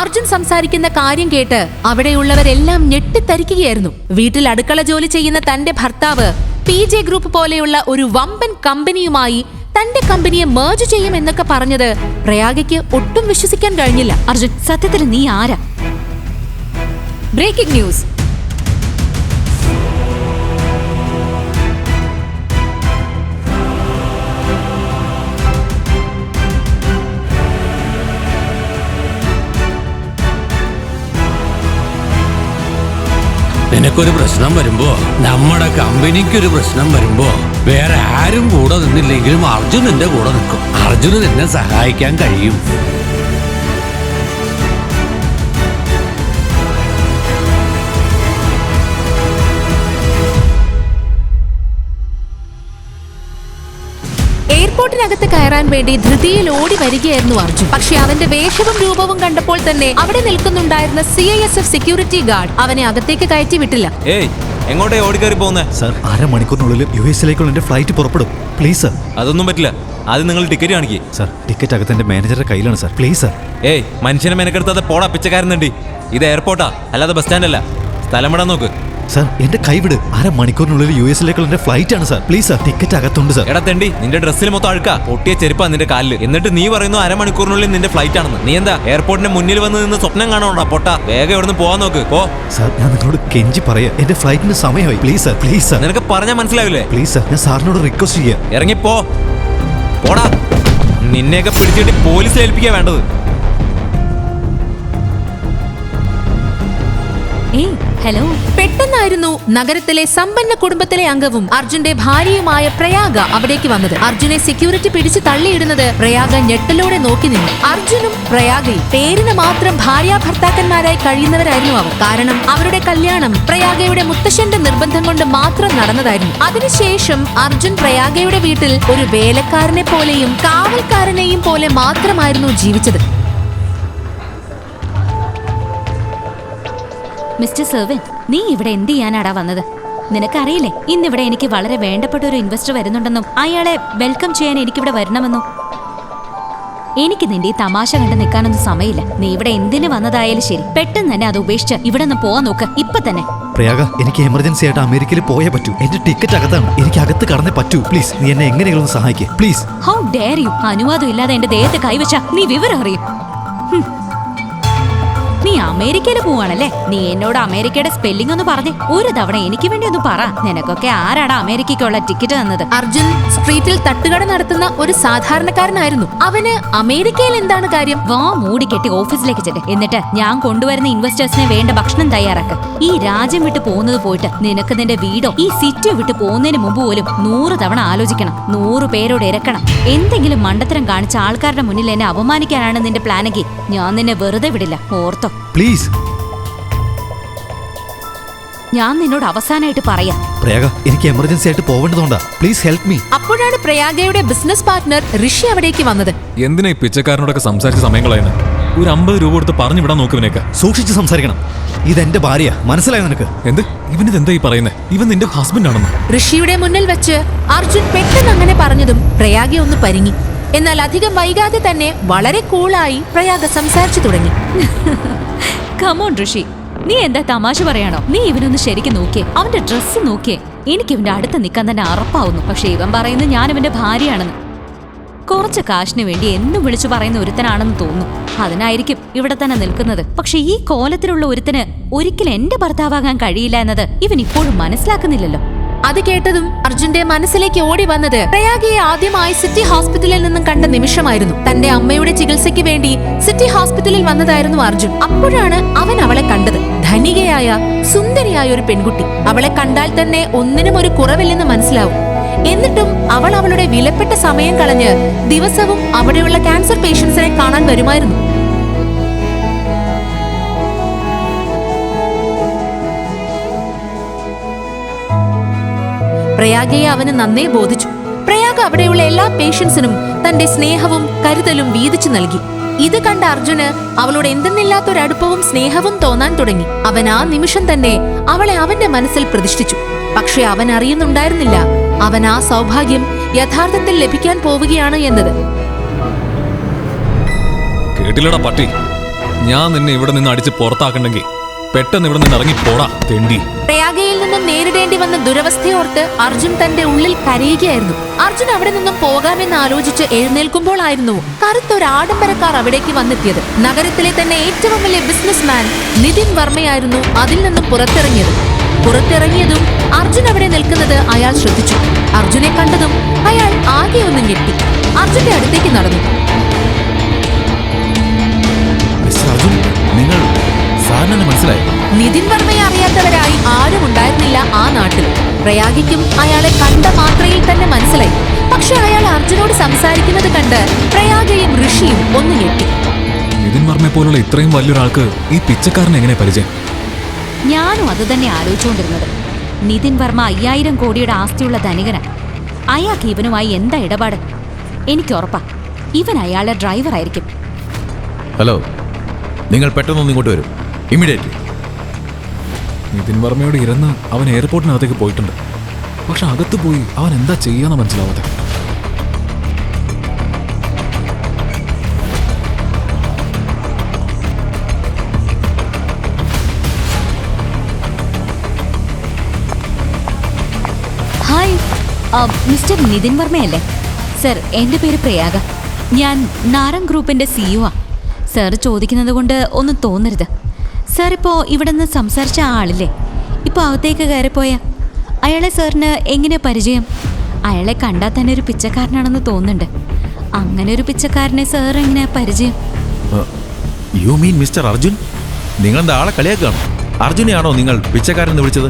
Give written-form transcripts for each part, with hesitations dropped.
അർജുൻ സംസാരിക്കുന്ന കാര്യം കേട്ട് അവിടെയുള്ളവരെല്ലാം ഞെട്ടിത്തരിക്കുകയായിരുന്നു. വീട്ടിൽ അടുക്കള ജോലി ചെയ്യുന്ന തന്റെ ഭർത്താവ് PJ ഗ്രൂപ്പ് പോലെയുള്ള ഒരു വമ്പൻ കമ്പനിയുമായി തന്റെ കമ്പനിയെ മേർജ് ചെയ്യുമെന്നൊക്കെ പറഞ്ഞത് പ്രയാഗയ്ക്ക് ഒട്ടും വിശ്വസിക്കാൻ കഴിഞ്ഞില്ല. അർജുൻ, സത്യത്തിൽ നീ ആരാ? Breaking news. നിനക്കൊരു പ്രശ്നം വരുമ്പോ, നമ്മുടെ കമ്പനിക്കൊരു പ്രശ്നം വരുമ്പോ വേറെ ആരും കൂടെ നിന്നില്ലെങ്കിലും അർജുൻ നിന്റെ കൂടെ നിൽക്കും. അർജുന് നിന്നെ സഹായിക്കാൻ കഴിയും. എയർപോർട്ടിനകത്ത് കയറാൻ വേണ്ടി ധൃതിയിൽ ഓടി വരികയായിരുന്നു അർജുൻ. പക്ഷെ അവന്റെ വേഷവും രൂപവും കണ്ടപ്പോൾ തന്നെ അവിടെ നിൽക്കുന്നുണ്ടായിരുന്ന CISF സെക്യൂരിറ്റി ഗാർഡ് അവനെ അകത്തേക്ക് കയറ്റി വിട്ടില്ല. എങ്ങോട്ടേ ഓടിക്കയറി പോകുന്നേ? സർ, അരമണിക്കൂറിനുള്ളിൽ US-ലേക്കുള്ള എന്റെ ഫ്ലൈറ്റ് പുറപ്പെടും. Please sir. അതൊന്നും പറ്റില്ല. ആദ്യം നിങ്ങൾ ടിക്കറ്റ് കാണിക്കേ. സർ, ടിക്കറ്റ് അകത്ത് എന്റെ മാനേജറുടെ കയ്യിലാണ് സർ. Please sir. മനുഷ്യനെ മെനക്കെടുത്താതെ പോടാ പിച്ചക്കാരനുണ്ട്. ഇത് എയർപോർട്ടാ, അല്ലാതെ ബസ് സ്റ്റാൻഡ് അല്ല. സ്ഥലം വിടാൻ നോക്ക്. സർ, എന്റെ കൈവിട്. അരമണിക്കൂറിനുള്ളിൽ US-ലേക്കുള്ള എന്റെ ഫ്ലൈറ്റ് ആണ് സർ. പ്ലീസ് സർ, ടിക്കറ്റ് അകത്തുണ്ട് സർ. എടാ തെണ്ടി, നിന്റെ ഡ്രസ്സിൽ മൊത്തം അഴുക്കാ. പൊട്ടിയ ചെരുപ്പാ നിന്റെ കാലില്. എന്നിട്ട് നീ പറയുന്നു അരമണിക്കൂറിനുള്ളിൽ നിന്റെ ഫ്ലൈറ്റ് ആണെന്ന്. നീ എന്താ എയർപോർട്ടിന്റെ മുന്നിൽ വന്ന് നിന്ന് സ്വപ്നം കാണണോടാ പൊട്ടാ? വേഗം ഇവിടുന്ന് പോവാൻ നോക്ക്. പോ സർ, ഞാൻ നിങ്ങളോട് കെഞ്ചി പറയാ, എന്റെ ഫ്ലൈറ്റിന് സമയമായി. Please sir, please sir. നിനക്ക് പറഞ്ഞാൽ മനസ്സിലാവില്ലേ? പ്ലീസ് സർ, ഞാൻ സാറിനോട് റിക്വസ്റ്റ് ചെയ്യാം. ഇറങ്ങിപ്പോ. പോടാ. നിന്നെയൊക്കെ പിടിച്ചിട്ട് പോലീസിൽ ഏൽപ്പിക്കാ വേണ്ടത്. ഹലോ. പെട്ടെന്നായിരുന്നു നഗരത്തിലെ സമ്പന്ന കുടുംബത്തിലെ അംഗവും അർജുന്റെ ഭാര്യയുമായ പ്രയാഗ അവിടേക്ക് വന്നത്. അർജുനെ സെക്യൂരിറ്റി പിടിച്ചു തള്ളിയിടുന്നത് പ്രയാഗ ഞെട്ടലോടെ നോക്കി നിന്നു. അർജുനും പ്രയാഗയും പേരിന് മാത്രം ഭാര്യ ഭർത്താക്കന്മാരായി കഴിയുന്നവരായിരുന്നു അവർ. കാരണം അവരുടെ കല്യാണം പ്രയാഗയുടെ മുത്തശ്ശന്റെ നിർബന്ധം കൊണ്ട് മാത്രം നടന്നതായിരുന്നു. അതിനുശേഷം അർജുൻ പ്രയാഗയുടെ വീട്ടിൽ ഒരു വേലക്കാരനെ പോലെയും കാവൽക്കാരനെയും പോലെ മാത്രമായിരുന്നു ജീവിച്ചത്. മിസ്റ്റർ സെർവൻ, നീ ഇവിടെ എന്ത് ചെയ്യാനാടാ വന്നത്? നിനക്കറിയില്ലേ, ഇന്നിവിടെ എനിക്ക് വളരെ വേണ്ടപ്പെട്ട ഒരു ഇൻവെസ്റ്റർ വരുന്നുണ്ടെന്നും അയാളെ വെൽക്കം ചെയ്യാൻ എനിക്കിവിടെ വരണമെന്നും. എനിക്ക് നിന്റെ ഈ തമാശ കണ്ട് നിൽക്കാനൊന്നും സമയമില്ല. നീ ഇവിടെ എന്തിനു വന്നതായാലും ശരി, പെട്ടെന്ന് തന്നെ അത് ഉപേക്ഷിച്ച് ഇവിടെ നിന്ന് പോവാൻ നോക്ക്, ഇപ്പൊ തന്നെ. പ്രയാഗ, എനിക്ക് എമർജൻസി ആയിട്ട് അമേരിക്കയിൽ പോയേ പറ്റൂ. എന്റെ ടിക്കറ്റ് അകത്താണ്. എനിക്ക് അകത്ത് കടന്നേ പറ്റൂ. പ്ലീസ്, നീ എന്നെ എങ്ങനെയെങ്കിലും സഹായിക്കേ പ്ലീസ്. How dare you! അനുവാദം ഇല്ലാതെ എന്റെ ദേഹത്തെ കൈവച്ച നീ വിവരം അറിയും. നീ അമേരിക്കയിൽ പോവാണല്ലേ? നീ എന്നോട് അമേരിക്കയുടെ സ്പെല്ലിംഗ് ഒന്ന് പറഞ്ഞേ. ഒരു തവണ എനിക്ക് വേണ്ടി ഒന്ന് പറ. നിനക്കൊക്കെ ആരാടാ അമേരിക്കയ്ക്കുള്ള ടിക്കറ്റ് തന്നത്? അർജുൻ സ്ട്രീറ്റിൽ തട്ടുകട നടത്തുന്ന ഒരു സാധാരണക്കാരനായിരുന്നു. അവന് അമേരിക്കയിൽ എന്താണ് കാര്യം? വാ മൂടി കെട്ടി ഓഫീസിലേക്ക് ചെല്ല്. എന്നിട്ട് ഞാൻ കൊണ്ടുവരുന്ന ഇൻവെസ്റ്റേഴ്സിനെ വേണ്ട ഭക്ഷണം തയ്യാറാക്ക്. ഈ രാജ്യം വിട്ട് പോകുന്നത് പോയിട്ട് നിനക്ക് നിന്റെ വീടോ ഈ സിറ്റിയോ വിട്ട് പോകുന്നതിന് മുമ്പ് പോലും 100 തവണ ആലോചിക്കണം. 100 പേരോട് ഇരക്കണം. എന്തെങ്കിലും മണ്ടത്തരം കാണിച്ച ആൾക്കാരുടെ മുന്നിൽ എന്നെ അപമാനിക്കാനാണ് നിന്റെ പ്ലാനെങ്കിൽ ഞാൻ നിന്നെ വെറുതെ വിടില്ല, ഓർത്തോ? പ്ലീസ്. ഞാൻ നിന്നോട് അവസാനമായിട്ട് പറയാം. പ്രയാഗ, എനിക്ക് എമർജൻസി ആയിട്ട് പോവേണ്ടതുകൊണ്ടാ. Please help me. അപ്പോഴാണ് പ്രയാഗയുടെ ബിസിനസ് പാർട്ട്ണർ ഋഷി അവിടേക്ക് വന്നത്. എന്തിനാ ഈ പിച്ചക്കാരനോടൊക്കെ സംസാരിച്ച സമയം കളയുന്നത്? ഒരു 50 രൂപ കൊടുത്ത് പറഞ്ഞു വിടാൻ നോക്കുവിനേക്ക. സൂക്ഷിച്ച് സംസാരിക്കണം. ഇതെന്റെ ഭാര്യ, മനസ്സിലായോ നിനക്ക്? എന്ത്? ഇവനിതെന്താ ഈ പറയുന്നത്? ഇവൻ നിന്റെ ഹസ്ബൻഡ് ആണെന്ന്? ഋഷിയുടെ മുന്നിൽ വെച്ച് അർജുൻ പെട്ടെന്ന് അങ്ങനെ പറഞ്ഞതും പ്രയാഗ ഒന്ന് പരിങ്ങി. എന്നാൽ അധികം വൈകാതെ തന്നെ വളരെ കൂളായി പ്രയാഗ സംസാരിച്ചു തുടങ്ങി. കമോൺ ഋഷി, നീ എന്താ തമാശ പറയാണോ? നീ ഇവനൊന്ന് ശരിക്കും നോക്കിയേ, അവന്റെ ഡ്രസ്സ് നോക്കിയേ. എനിക്ക് ഇവന്റെ അടുത്ത് നിൽക്കാൻ തന്നെ അറപ്പാവുന്നു. പക്ഷെ ഇവൻ പറയുന്നത് ഞാൻ ഇവന്റെ ഭാര്യയാണെന്ന്. കുറച്ച് കാശിന് വേണ്ടി എന്നും വിളിച്ചു പറയുന്ന ഒരുത്തനാണെന്ന് തോന്നുന്നു. അതിനായിരിക്കും ഇവിടെ തന്നെ നിൽക്കുന്നത്. പക്ഷെ ഈ കോലത്തിലുള്ള ഒരുത്തന് ഒരിക്കലും എന്റെ ഭർത്താവാകാൻ കഴിയില്ല എന്നത് ഇവൻ ഇപ്പോഴും മനസ്സിലാക്കുന്നില്ലല്ലോ. അത് കേട്ടതും അർജുന്റെ മനസ്സിലേക്ക് ഓടി വന്നത് പ്രയാഗയെ ആദ്യമായി സിറ്റി ഹോസ്പിറ്റലിൽ നിന്നും കണ്ട നിമിഷമായിരുന്നു. തന്റെ അമ്മയുടെ ചികിത്സയ്ക്ക് വേണ്ടി സിറ്റി ഹോസ്പിറ്റലിൽ വന്നതായിരുന്നു അർജുൻ. അപ്പോഴാണ് അവൻ അവളെ കണ്ടത്. ധനികയായ സുന്ദരിയായ ഒരു പെൺകുട്ടി. അവളെ കണ്ടാൽ തന്നെ ഒന്നിനും ഒരു കുറവില്ലെന്ന് മനസ്സിലാവും. എന്നിട്ടും അവൾ അവളുടെ വിലപ്പെട്ട സമയം കളഞ്ഞ് ദിവസവും അവിടെയുള്ള ക്യാൻസർ പേഷ്യൻസിനെ കാണാൻ വരുമായിരുന്നു. പ്രയാഗയെ അവന് നന്നേ ബോധിച്ചു. പ്രയാഗ അവിടെയുള്ള എല്ലാ പേഷ്യൻസിനും തന്റെ സ്നേഹവും കരുതലും വീതിച്ചു നൽകി. ഇത് കണ്ട അർജുന് അവളോട് എന്തെന്നില്ലാത്തൊരടുപ്പവും സ്നേഹവും തോന്നാൻ തുടങ്ങി. അവൻ ആ നിമിഷം തന്നെ അവളെ അവന്റെ മനസ്സിൽ പ്രതിഷ്ഠിച്ചു. പക്ഷെ അവൻ അറിയുന്നുണ്ടായിരുന്നില്ല അവൻ ആ സൗഭാഗ്യം യഥാർത്ഥത്തിൽ ലഭിക്കാൻ പോവുകയാണ് എന്നത്. കേട്ടില്ലടാ പട്ടി, ഞാൻ നിന്നെ ഇവിടെ നിന്ന് അടിച്ച് പുറത്താക്കണ്ടെങ്കിൽ പെട്ടെന്ന് ഇവിടെ നിന്ന് ഇറങ്ങി പോടാ തെണ്ടി. പ്രയാഗയിൽ നിന്നും നേരിടേണ്ടി വന്ന ദുരവസ്ഥയോർത്ത് അർജുൻ തന്റെ ഉള്ളിൽ കരയുകയായിരുന്നു. അർജുൻ അവിടെ നിന്നും പോകാമെന്ന് ആലോചിച്ച് എഴുന്നേൽക്കുമ്പോഴായിരുന്നു കറുത്തൊരു ആഡംബരക്കാർ അവിടേക്ക് വന്നെത്തിയത്. നഗരത്തിലെ തന്നെ ഏറ്റവും വലിയ ബിസിനസ്മാൻ നിതിൻ വർമ്മയായിരുന്നു അതിൽ നിന്നും പുറത്തിറങ്ങിയതും അർജുൻ അവിടെ നിൽക്കുന്നത് അയാൾ ശ്രദ്ധിച്ചു. അർജുനെ കണ്ടതും അയാൾ ആകെ ഒന്ന് ഞെട്ടി. അർജുന്റെ അടുത്തേക്ക് നടന്നു. മിസ്റ്റർ അർജുൻ, നിങ്ങൾ സാറിനെ മനസ്സിലായി? നിതിൻ വർമ്മയെ അറിയാത്തവരായി ആരും ഉണ്ടായിരുന്നില്ല ആ നാട്ടിൽ. പ്രയാഗയ്ക്കും അയാളെ കണ്ട മാത്രയിൽ തന്നെ മനസ്സിലായി. പക്ഷെ അയാൾ അർജുനോട് സംസാരിക്കുന്നത് കണ്ട് പ്രയാഗയും ഋഷിയും ഒന്ന് ഞെട്ടി. നിതിൻ വർമ്മയെ പോലുള്ള ഇത്രയും വലിയൊരാൾക്ക് ഈ പിച്ചക്കാരനെ എങ്ങനെ പരിചയം? ഞാനും അത് തന്നെ ആലോചിച്ചുകൊണ്ടിരുന്നത്. നിതിൻ വർമ്മ 5000 കോടിയുടെ ആസ്തിയുള്ള ധനികനാണ്. അയാൾക്ക് ഇവനുമായി എന്താ ഇടപാട്? എനിക്ക് ഉറപ്പാ ഇവൻ അയാളുടെ ഡ്രൈവർ ആയിരിക്കും. ഹലോ, നിങ്ങൾ പെട്ടെന്നൊന്ന് ഇങ്ങോട്ട് വരും, ഇമ്മീഡിയറ്റ്ലി. നിതിൻ വർമ്മയോട് ഇരുന്ന് അവൻ എയർപോർട്ടിനകത്തേക്ക് പോയിട്ടുണ്ട്. പക്ഷെ അകത്ത് പോയി അവൻ എന്താ ചെയ്യാന്ന് മനസ്സിലാവാതെ. ഹായ്, മിസ്റ്റർ നിതിൻ വർമ്മയല്ലേ? സർ, എൻ്റെ പേര് പ്രയാഗ. ഞാൻ നാരങ് ഗ്രൂപ്പിന്റെ CEO. സർ ചോദിക്കുന്നത് കൊണ്ട് ഒന്നും തോന്നരുത്. സർ ഇപ്പോൾ ഇവിടെ നിന്ന് സംസാരിച്ച ആളില്ലേ, ഇപ്പോൾ അകത്തേക്ക് കയറിപ്പോയ അയാളെ സാറിന് എങ്ങനെ പരിചയം? അയാളെ കണ്ടാൽ തന്നെ ഒരു പിച്ചക്കാരനാണെന്ന് തോന്നുന്നുണ്ട്. അങ്ങനെ ഒരു പിച്ചക്കാരനെ സാർ എങ്ങനെ പരിചയം? You mean mister Arjun? നിങ്ങളെന്താ ആളെ കളിയാക്കുകയാണോ? അർജുനെയാണോ നിങ്ങൾ പിച്ചക്കാരെന്ന് വിളിച്ചത്?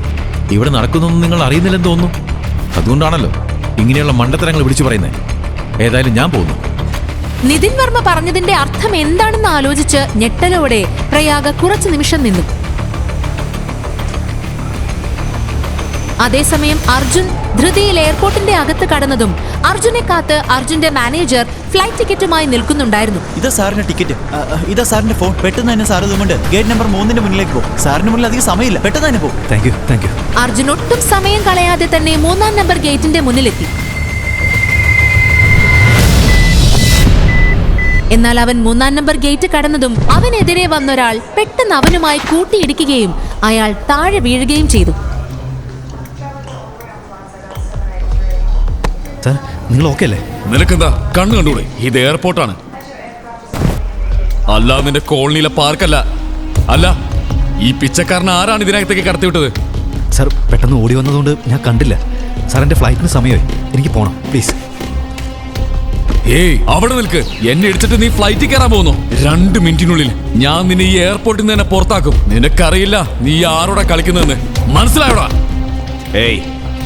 ഇവിടെ നടക്കുന്നൊന്നും നിങ്ങൾ അറിയുന്നില്ലെന്ന് തോന്നുന്നു. അതുകൊണ്ടാണല്ലോ ഇങ്ങനെയുള്ള മണ്ടത്തരങ്ങൾ വിളിച്ചു പറയുന്നത്. ഏതായാലും ഞാൻ പോകുന്നു. നിതിൻ വർമ്മ പറഞ്ഞതിന്റെ അർത്ഥം എന്താണെന്ന് ആലോചിച്ച് ഞെട്ടലോടെ പ്രയാഗ കുറച്ചു നിമിഷം നിന്നു. അതേസമയം അർജുൻ ധൃതിയിൽ എയർപോർട്ടിന്റെ അകത്ത് കടന്നതും അർജുനെ കാത്ത് അർജുന്റെ മാനേജർ ഫ്ലൈറ്റ് ടിക്കറ്റുമായി നിൽക്കുന്നുണ്ടായിരുന്നു. ഇതാ സാറിന്റെ ടിക്കറ്റ്, ഇതാ സാറിന്റെ ഫോൺ. പെട്ടെന്ന് തന്നെ സാർ ഇതുകൊണ്ട് ഗേറ്റ് നമ്പർ 3 മുന്നിലേക്ക് പോകും. സാറിന് മുന്നിൽ അധികം സമയമില്ല, പെട്ടെന്ന് തന്നെ പോകും. Thank you. അർജുൻ ഒട്ടും സമയം കളയാതെ തന്നെ 3-ാം നമ്പർ ഗേറ്റിന്റെ മുന്നിലെത്തി. എന്നാൽ അവൻ 3-ാം നമ്പർ ഗേറ്റ് കടന്നതും അവനെതിരെ വന്നൊരാൾ പെട്ടെന്ന് അവനുമായി കൂട്ടിയിടിക്കുകയും അയാൾ താഴെ വീഴുകയും ചെയ്തു. സാർ, നിങ്ങൾ ഓക്കെ അല്ലേ? നിനക്കെന്താ കണ്ണു കണ്ടൂടെ? ഇത് എയർപോർട്ടാണ്, അല്ല നിന്റെ കോളനിയിലെ പാർക്കല്ല. അല്ല, ഈ പിച്ചക്കാരൻ ആരാണ് ഇതിനകത്തേക്ക് കടത്തിവിട്ടത്? സാർ, പെട്ടെന്ന് ഓടി വന്നതുകൊണ്ട് ഞാൻ കണ്ടില്ല. സാർ, എൻ്റെ ഫ്ലൈറ്റിന് സമയമായി, എനിക്ക് പോകണം, പ്ലീസ്. ഏയ്, അവിടെ നിൽക്ക്. എന്നെ ഇടിച്ചിട്ട് നീ ഫ്ലൈറ്റിൽ കയറാൻ പോകുന്നു. 2 മിനിറ്റിനുള്ളിൽ ഞാൻ നിന്നെ ഈ എയർപോർട്ടിൽ നിന്ന് തന്നെ പുറത്താക്കും. നിനക്കറിയില്ല നീ ആരോടാ കളിക്കുന്നതെന്ന്, മനസ്സിലായോടാ? ഏയ്,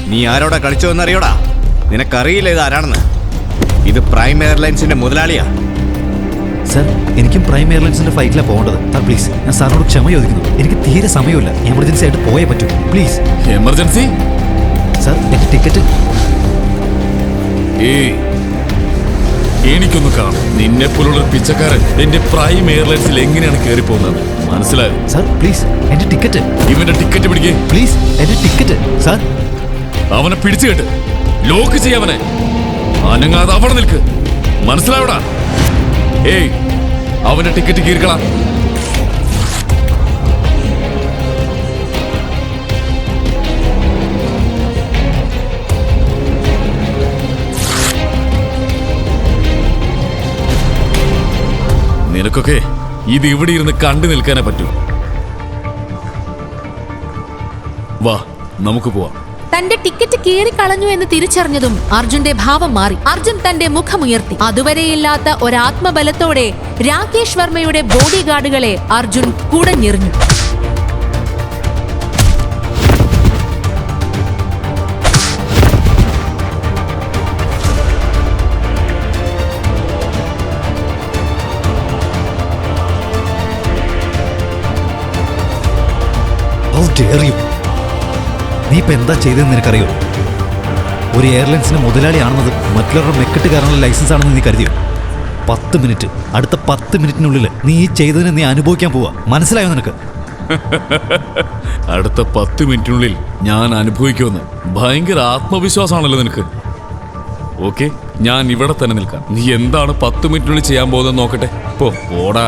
നീ ആരോടാ കളിച്ചോന്നറിയോടാ? നിനക്കറിയില്ല ഇത് ആരാണെന്ന്? ഇത് പ്രൈം എയർലൈൻസിന്റെ മുതലാളിയാ. സാർ, എനിക്കും പ്രൈം എയർലൈൻസിന്റെ ഫ്ലൈറ്റിലാണ് പോകേണ്ടത്. സാർ, പ്ലീസ്, ഞാൻ സാറിനോട് ക്ഷമ ചോദിക്കുന്നു. എനിക്ക് തീരെ സമയമില്ല, എമർജൻസി ആയിട്ട് പോയേ പറ്റൂ, പ്ലീസ്. എമർജൻസി? സാർ, എൻ്റെ ടിക്കറ്റ്. ഏയ്, എനിക്കൊന്ന് കാണും. നിന്നെ പോലുള്ള പിച്ചക്കാരൻ എന്റെ പ്രൈം എയർലൈൻസിൽ എങ്ങനെയാണ് കയറി പോകുന്നത്, മനസ്സിലായോ? സാർ, പ്ലീസ്, എൻ്റെ ടിക്കറ്റ്. ഇവന്റെ ടിക്കറ്റ് പിടിക്കേ. പ്ലീസ്, എൻ്റെ ടിക്കറ്റ്. സാർ, അവനെ പിടിച്ചു കേട്ട് ലോക്ക് ചെയ്യവനെ. അനങ്ങാതെ അവിടെ നിൽക്ക്, മനസ്സിലായോടാ? ഏയ്, അവന്റെ ടിക്കറ്റ് കീറിക്കളാ. നിനക്കൊക്കെ ഇത് ഇവിടെ ഇരുന്ന് കണ്ടു നിൽക്കാനേ പറ്റൂ. വാ, നമുക്ക് പോവാം. തന്റെ ടിക്കറ്റ് കീറിക്കളഞ്ഞു എന്ന് തിരിച്ചറിഞ്ഞതും അർജുന്റെ ഭാവം മാറി. അർജുൻ തന്റെ മുഖമുയർത്തി. അതുവരെയില്ലാത്ത ഒരാത്മബലത്തോടെ രാകേഷ് വർമ്മയുടെ ബോഡി ഗാർഡുകളെ അർജുൻ കുടഞ്ഞെറിഞ്ഞു. How dare you? നീ ഇപ്പം എന്താ ചെയ്തതെന്ന് നിനക്കറിയോ? ഒരു എയർലൈൻസിന്റെ മുതലാളിയാണെന്നത് മറ്റുള്ളവരുടെ മെക്കിട്ട് കയറാനുള്ള ലൈസൻസ് ആണെന്ന് നീ കരുതിയോ? 10 മിനിറ്റ്, അടുത്ത 10 മിനിറ്റിനുള്ളിൽ നീ ഈ ചെയ്തതിനെ നീ അനുഭവിക്കാൻ പോവാ, മനസ്സിലായോ നിനക്ക്? അടുത്ത 10 മിനിറ്റിനുള്ളിൽ ഞാൻ അനുഭവിക്കുമെന്ന് ഭയങ്കര ആത്മവിശ്വാസമാണല്ലോ നിനക്ക്. ഓക്കെ, ഞാൻ ഇവിടെ തന്നെ നിൽക്കാം. നീ എന്താണ് 10 മിനിറ്റിനുള്ളിൽ ചെയ്യാൻ പോകുന്നത് നോക്കട്ടെ. പോടാ.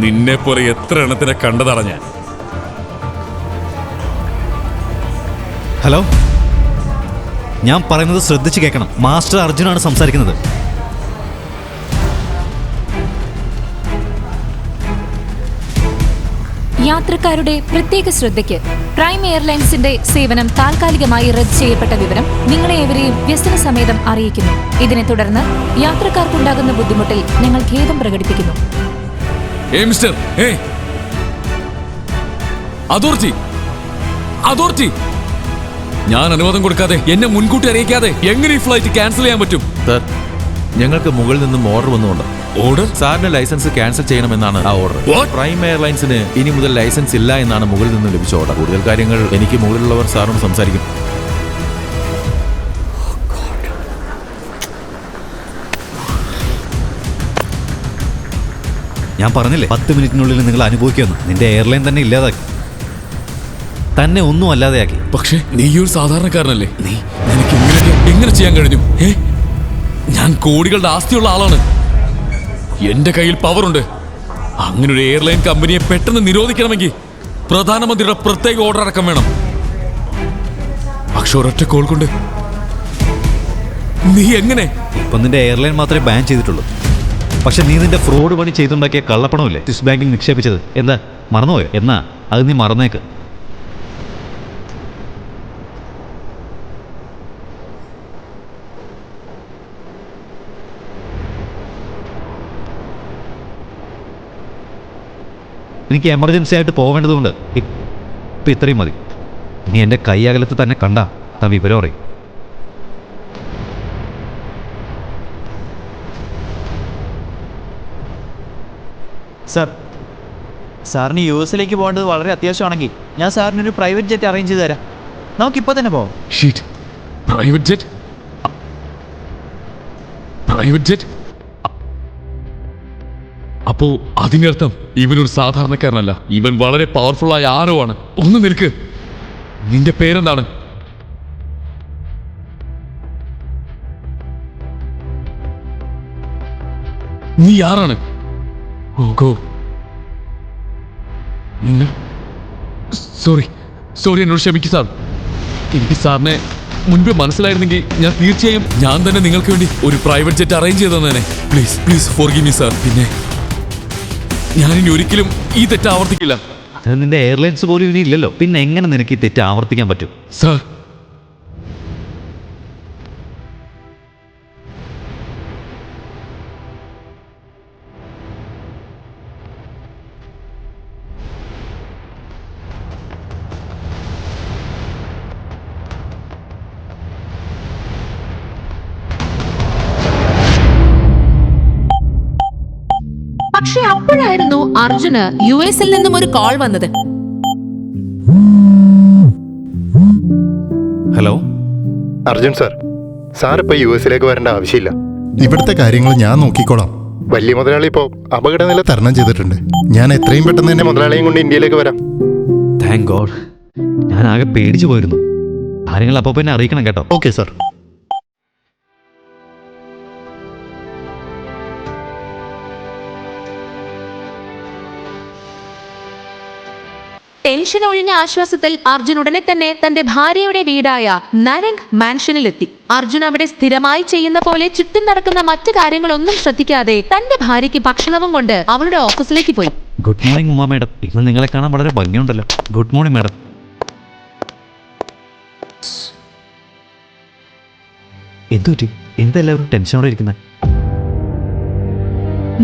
നിന്നെ പോലെ എത്ര എണ്ണത്തിനെ കണ്ടതാണ് ഞാൻ. ഹലോ, ഞാൻ പറയുന്നത് ശ്രദ്ധിച്ച് കേൾക്കണം. മാസ്റ്റർ അർജുനാണ് സംസാരിക്കുന്നത്. യാത്രക്കാരുടെ പ്രത്യേക ശ്രദ്ധയ്ക്ക് പ്രൈം എയർലൈൻസിന്റെ സേവനം താൽക്കാലികമായി റദ്ദ് ചെയ്യപ്പെട്ട വിവരം നിങ്ങളെ ഏവരെയും വ്യസന സമേതം അറിയിക്കുന്നു. ഇതിനെ തുടർന്ന് യാത്രക്കാർക്കുണ്ടാകുന്ന ബുദ്ധിമുട്ടിൽ ഞങ്ങൾ ഖേദം പ്രകടിപ്പിക്കുന്നു. മിസ്റ്റർ, അതോറിറ്റി, ഞാൻ അനുവാദം കൊടുക്കാതെ, എന്നെ മുൻകൂട്ടി അറിയിക്കാതെ എങ്ങനെ ഈ ഫ്ലൈറ്റ് ക്യാൻസൽ ചെയ്യാൻ പറ്റും? സർ, ഞങ്ങൾക്ക് മുകളിൽ നിന്നും ഓർഡർ വന്നുകൊണ്ട് ഓർഡർ? സാറിന്റെ ലൈസൻസ് ക്യാൻസൽ ചെയ്യണമെന്നാണ് ആ ഓർഡർ. പ്രൈം എയർലൈൻസിന് ഇനി മുതൽ ലൈസൻസ് ഇല്ല എന്നാണ് മുകളിൽ നിന്ന് ലഭിച്ച ഓർഡർ. കൂടുതൽ കാര്യങ്ങൾ എനിക്ക് മുകളിലുള്ളവർ സാറിനോട് സംസാരിക്കും. ഞാൻ പറഞ്ഞില്ലേ 10 മിനിറ്റിനുള്ളിൽ നിങ്ങൾ അനുഭവിക്കുമെന്ന്. നിന്റെ എയർലൈൻ തന്നെ ഇല്ലാതാക്കി, തന്നെ ഒന്നും അല്ലാതെയാക്കി. പക്ഷേ നീ ഒരു സാധാരണക്കാരനല്ലേ? നിനക്ക് എങ്ങനെ ചെയ്യാൻ കഴിഞ്ഞു? ഞാൻ കോടികളുടെ ആസ്തിയുള്ള ആളാണ്. എന്റെ കയ്യിൽ പവറുണ്ട്. അങ്ങനെ ഒരു എയർലൈൻ കമ്പനിയെ പെട്ടെന്ന് നിരോധിക്കണമെങ്കിൽ പ്രധാനമന്ത്രിയുടെ പ്രത്യേക ഓർഡർ അടക്കം വേണം. പക്ഷെ ഒരൊറ്റ കോൾ കൊണ്ട് നീ എങ്ങനെ? ഇപ്പം നിന്റെ എയർലൈൻ മാത്രമേ ബാൻ ചെയ്തിട്ടുള്ളൂ. പക്ഷെ നീ നിന്റെ ഫ്രോഡ് പണി ചെയ്തുണ്ടാക്കിയ കള്ളപ്പണമില്ലേ സ്വിസ് ബാങ്കിൽ നിക്ഷേപിച്ചത്? എന്താ മറന്നുപോയോ? എന്നാ അത് നീ മറന്നേക്ക്. എനിക്ക് എമർജൻസി ആയിട്ട് പോവേണ്ടതുകൊണ്ട് ഇപ്പം ഇത്രയും മതി. നീ എൻ്റെ കൈ അകലത്ത് തന്നെ കണ്ടാ താൻ വിവരം അറിയും. സാറിന് US പോകേണ്ടത് വളരെ അത്യാവശ്യമാണെങ്കിൽ ഞാൻ സാറിനൊരു പ്രൈവറ്റ് ജെറ്റ് അറേഞ്ച് ചെയ്ത് തരാം. നമുക്കിപ്പോൾ തന്നെ പോവാം. Private jet? അപ്പോ അതിനർത്ഥം ഇവനൊരു സാധാരണക്കാരനല്ല, ഇവൻ വളരെ പവർഫുൾ ആയ ആരോ ആണ്. ഒന്ന് നിൽക്ക്, നിന്റെ പേരെന്താണ്? നീ ആരാണ്? ഓഗോ, സോറി എന്നോട് ക്ഷമിക്കൂ സാർ. എനിക്ക് സാറിനെ മുൻപ് മനസ്സിലായിരുന്നെങ്കിൽ ഞാൻ തീർച്ചയായും ഞാൻ തന്നെ നിങ്ങൾക്ക് വേണ്ടി ഒരു പ്രൈവറ്റ് ജെറ്റ് അറേഞ്ച് ചെയ്ത് തന്നെ. Please forgive me sir. പിന്നെ ഞാനിനി ഒരിക്കലും ഈ തെറ്റ് ആവർത്തിക്കില്ല. നിന്റെ എയർലൈൻസ് പോലും ഇനി ഇല്ലല്ലോ, പിന്നെ എങ്ങനെ നിനക്ക് ഈ തെറ്റ് ആവർത്തിക്കാൻ പറ്റും? സാർ, പക്ഷെ അപ്പോഴായിരുന്നു അർജുന് US നിന്നും ഒരു കോൾ വന്നത്. ഹലോ അർജുൻ സാർ ഇപ്പൊ US വരേണ്ട ആവശ്യമില്ല. ഇവിടുത്തെ കാര്യങ്ങൾ ഞാൻ നോക്കിക്കോളാം. വലിയ മുതലാളി ഇപ്പോൾ അപകടനില തരണം ചെയ്തിട്ടുണ്ട്. ഞാൻ എത്രയും പെട്ടെന്ന് തന്നെ മുതലാളിയും കൊണ്ട് ഇന്ത്യയിലേക്ക് വരാം. Thank God. ഞാൻ ആകെ പേടിച്ചു പോയിരുന്നു. കാര്യങ്ങൾ അപ്പോൾ പിന്നെ അറിയിക്കണം കേട്ടോ. Okay sir. ടെൻഷൻ ഒഴിഞ്ഞ ആശ്വാസത്തിൽ അർജുൻ ഉടനെ തന്നെ തന്റെ ഭാര്യയുടെ വീടായ നരംഗ് മാൻഷനിലെത്തി. അർജുൻ അവിടെ സ്ഥിരമായി ചെയ്യുന്ന പോലെ ചുറ്റും നടക്കുന്ന മറ്റു കാര്യങ്ങളൊന്നും ശ്രദ്ധിക്കാതെ തന്റെ ഭാര്യയ്ക്ക് ഭക്ഷണവും കൊണ്ട് അവളുടെ ഓഫീസിലേക്ക് പോയി. ഗുഡ് മോർണിംഗ് ഉമ്മ മാഡം. ഇന്ന് നിങ്ങളെ കാണാൻ വളരെ ഭംഗിയുണ്ടല്ലോ. Good morning madam. എന്തു പറ്റി? എന്തെല്ലാവരും ടെൻഷനോടെ ഇരിക്കുന്നത്?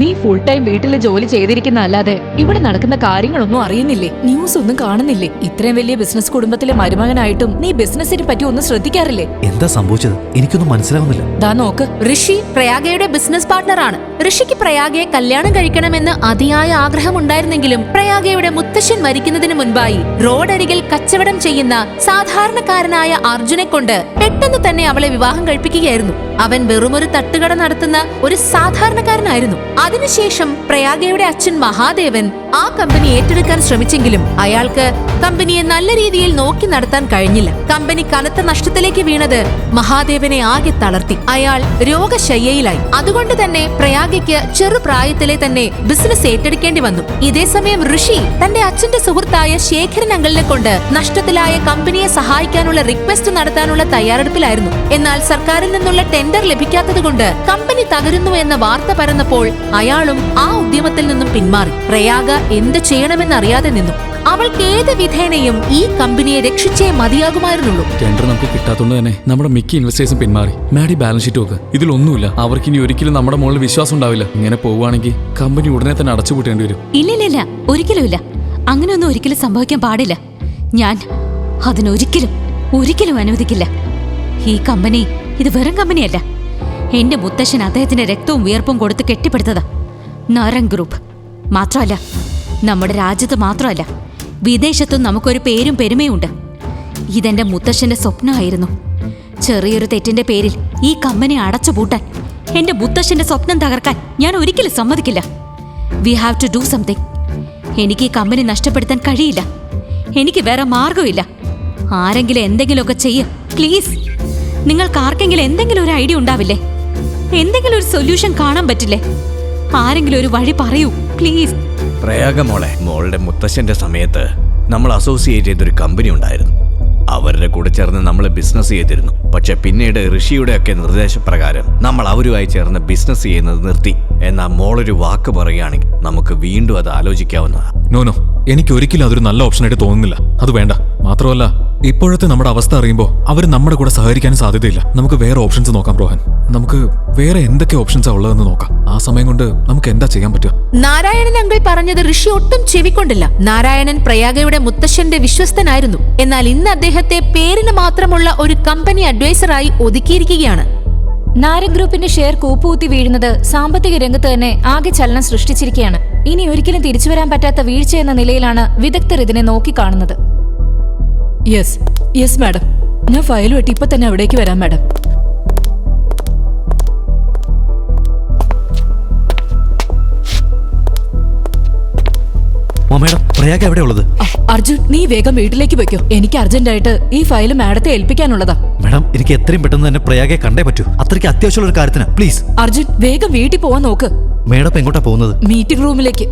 നീ ഫുൾ ടൈം വീട്ടിലെ ജോലി ചെയ്തിരിക്കുന്ന അല്ലാതെ ഇവിടെ നടക്കുന്ന കാര്യങ്ങളൊന്നും അറിയുന്നില്ലേ? ന്യൂസ് ഒന്നും കാണുന്നില്ലേ? ഇത്രയും വലിയ ബിസിനസ് കുടുംബത്തിലെ മരുമകനായിട്ടും നീ ബിസിനസിനെ പറ്റി ഒന്നും ശ്രദ്ധിക്കാറില്ലേ? എന്താ സംഭവിച്ചത്? എനിക്കൊന്നും മനസ്സിലാവുന്നില്ല. ദാ നോക്ക്, ഋഷി പ്രയാഗയുടെ ബിസിനസ് പാർട്ണറാണ്. ഋഷിക്ക് പ്രയാഗയെ കല്യാണം കഴിക്കണമെന്ന് അതിയായ ആഗ്രഹമുണ്ടായിരുന്നെങ്കിലും പ്രയാഗയുടെ മുത്തശ്ശൻ മരിക്കുന്നതിന് മുൻപായി റോഡരികിൽ കച്ചവടം ചെയ്യുന്ന സാധാരണക്കാരനായ അർജുനെ കൊണ്ട് പെട്ടെന്ന് തന്നെ അവളെ വിവാഹം കഴിപ്പിക്കുകയായിരുന്നു. അവൻ വെറുമൊരു തട്ടുകട നടത്തുന്ന ഒരു സാധാരണക്കാരനായിരുന്നു. അതിനുശേഷം പ്രയാഗയുടെ അച്ഛൻ മഹാദേവൻ ആ കമ്പനി ഏറ്റെടുക്കാൻ ശ്രമിച്ചെങ്കിലും അയാൾക്ക് കമ്പനിയെ നല്ല രീതിയിൽ നോക്കി നടത്താൻ കഴിഞ്ഞില്ല. കമ്പനി കനത്ത നഷ്ടത്തിലേക്ക് വീണത് മഹാദേവനെ ആകെ തളർത്തി. അയാൾ രോഗശയ്യയിലായി. അതുകൊണ്ട് തന്നെ പ്രയാഗയ്ക്ക് ചെറുപ്രായത്തിലെ തന്നെ ബിസിനസ് ഏറ്റെടുക്കേണ്ടി വന്നു. ഇതേസമയം ഋഷി തന്റെ അച്ഛന്റെ സുഹൃത്തായ ശേഖരൻ അങ്കിളിനെ കൊണ്ട് നഷ്ടത്തിലായ കമ്പനിയെ സഹായിക്കാനുള്ള റിക്വസ്റ്റ് നടത്താനുള്ള തയ്യാറെടുപ്പിലായിരുന്നു. എന്നാൽ സർക്കാരിൽ നിന്നുള്ള ടെൻഡർ ലഭിക്കാത്തതുകൊണ്ട് കമ്പനി തകരുന്നു എന്ന വാർത്ത പരന്നപ്പോൾ അയാളും ആ ഉദ്യമത്തിൽ നിന്നും പിന്മാറി. പ്രയാഗ എന്ത് ചെയ്യണമെന്നറിയാതെ നിന്നു. അവൾക്ക് ഏത് വിധേനയും ഈ കമ്പനിയെ രക്ഷിച്ചേ മതിയാകുമായിരുന്നുള്ളൂ. ടെൻഡർ നമുക്ക് കിട്ടാത്തതുകൊണ്ട് തന്നെ നമ്മുടെ മിക്ക ഇൻവെസ്റ്റേഴ്സും പിന്മാറി. മാഡി ബാലൻസ് ഷീറ്റ് നോക്ക്, ഇതിലൊന്നുമില്ല. അവർക്ക് ഇനി ഒരിക്കലും നമ്മുടെ മുകളിൽ വിശ്വാസം ഉണ്ടാവില്ല. ഇങ്ങനെ പോവുകയാണെങ്കിൽ കമ്പനി ഉടനെ തന്നെ അടച്ചുപൂട്ടേണ്ടി വരും. ഇല്ലില്ല, ഒരിക്കലുമില്ല. അങ്ങനെയൊന്നും ഒരിക്കലും സംഭവിക്കാൻ പാടില്ല. ഞാൻ ഒരിക്കലും അനുവദിക്കില്ല. ഈ കമ്പനി ഇത് വെറും കമ്പനിയല്ല. എന്റെ മുത്തശ്ശൻ അദ്ദേഹത്തിന്റെ രക്തവും വിയർപ്പും കൊടുത്ത് കെട്ടിപ്പടുത്തതാ നാരങ് ഗ്രൂപ്പ്. മാത്രമല്ല, നമ്മുടെ രാജ്യത്ത് മാത്രമല്ല, വിദേശത്തും നമുക്കൊരു പേരും പെരുമയുണ്ട്. ഇതെന്റെ മുത്തശ്ശന്റെ സ്വപ്നമായിരുന്നു. ചെറിയൊരു തെറ്റിന്റെ പേരിൽ ഈ കമ്പനി അടച്ചുപൂട്ടാൻ, എന്റെ മുത്തശ്ശന്റെ സ്വപ്നം തകർക്കാൻ ഞാൻ ഒരിക്കലും സമ്മതിക്കില്ല. We have to do something. എനിക്ക് ഈ കമ്പനി നഷ്ടപ്പെടുത്താൻ കഴിയില്ല. എനിക്ക് വേറെ മാർഗമില്ല. ആരെങ്കിലും എന്തെങ്കിലുമൊക്കെ ചെയ്യ് പ്ലീസ്. നിങ്ങൾക്ക് ആർക്കെങ്കിലും എന്തെങ്കിലും ഒരു ഐഡിയ ഉണ്ടാവില്ലേ? എന്തെങ്കിലും ഒരു സൊല്യൂഷൻ കാണാൻ പറ്റില്ലേ? ആരെങ്കിലും ഒരു വഴി പറയൂ പ്ലീസ്. പ്രയാഗ മോളുടെ മുത്തശ്ശന്റെ സമയത്ത് നമ്മൾ അസോസിയേറ്റ് ചെയ്തൊരു കമ്പനി ഉണ്ടായിരുന്നു. അവരുടെ കൂടെ ചേർന്ന് നമ്മൾ ബിസിനസ് ചെയ്തിരുന്നു. പക്ഷെ പിന്നീട് ഋഷിയുടെ ഒക്കെ നിർദ്ദേശപ്രകാരം നമ്മൾ അവരുമായി ചേർന്ന് ബിസിനസ് ചെയ്യുന്നത് നിർത്തി. എന്നാൽ മോളൊരു വാക്ക് പറയുകയാണെങ്കിൽ നമുക്ക് വീണ്ടും അത് ആലോചിക്കാവുന്നതാണ്. നോ, എനിക്ക് ഒരിക്കലും അതൊരു നല്ല ഓപ്ഷനായിട്ട് തോന്നുന്നില്ല. അത് വേണ്ട. മാത്രമല്ല, ഇപ്പോഴത്തെ നമ്മുടെ അവസ്ഥ അറിയുമ്പോൾ അവർ നമ്മുടെ കൂടെ സഹകരിക്കാനും സാധ്യതയില്ല. നമുക്ക് വേറെ ഓപ്ഷൻസ് നോക്കാം രോഹൻ. നമുക്ക് വേറെ എന്തൊക്കെ ഓപ്ഷൻസാ ഉള്ളതെന്ന് നോക്കാം. ആ സമയം കൊണ്ട് നമുക്ക് എന്താ ചെയ്യാൻ പറ്റുക? നാരായണൻ അങ്കിൾ പറഞ്ഞത് ഋഷി ഒട്ടും ചെവിക്കൊണ്ടില്ല. നാരായണൻ പ്രയാഗയുടെ മുത്തശ്ശന്റെ വിശ്വസ്തനായിരുന്നു. എന്നാൽ ഇന്ന് അദ്ദേഹത്തെ പേരിന് മാത്രമുള്ള ഒരു കമ്പനി അഡ്വൈസറായി ഒതുക്കിയിരിക്കുകയാണ്. നാരങ് ഗ്രൂപ്പിന്റെ ഷെയർ കൂപ്പുകുത്തി വീഴുന്നത് സാമ്പത്തിക രംഗത്ത് തന്നെ ആകെ ചലനം സൃഷ്ടിച്ചിരിക്കുകയാണ്. ഇനി ഒരിക്കലും തിരിച്ചുവരാൻ പറ്റാത്ത വീഴ്ച എന്ന നിലയിലാണ് വിദഗ്ധർ ഇതിനെ നോക്കിക്കാണുന്നത്. യെസ് മാഡം, ഞാൻ ഫയലുമായിട്ട് ഇപ്പൊ തന്നെ അവിടേക്ക് വരാം മാഡം. പ്രയാഗ എവിടെ ഉള്ളത്? അർജുൻ, നീ വേഗം വീട്ടിലേക്ക് വെക്കോ. എനിക്ക് അർജന്റായിട്ട് ഈ ഫയൽ മാഡത്തെ ഏൽപ്പിക്കാനുള്ളതാ. മാഡം, എനിക്ക് എത്രയും പെട്ടെന്ന് തന്നെ പ്രയാഗയെ കണ്ടേ പറ്റൂ. അത്രയ്ക്ക് അത്യാവശ്യമുള്ള ഒരു കാര്യത്തിന് പ്ലീസ്. അർജുൻ, വേഗം വീട്ടിൽ പോവാൻ നോക്ക്. മേഡം എങ്ങോട്ടാ പോകുന്നത്? മീറ്റിംഗ് റൂമിലേക്ക്.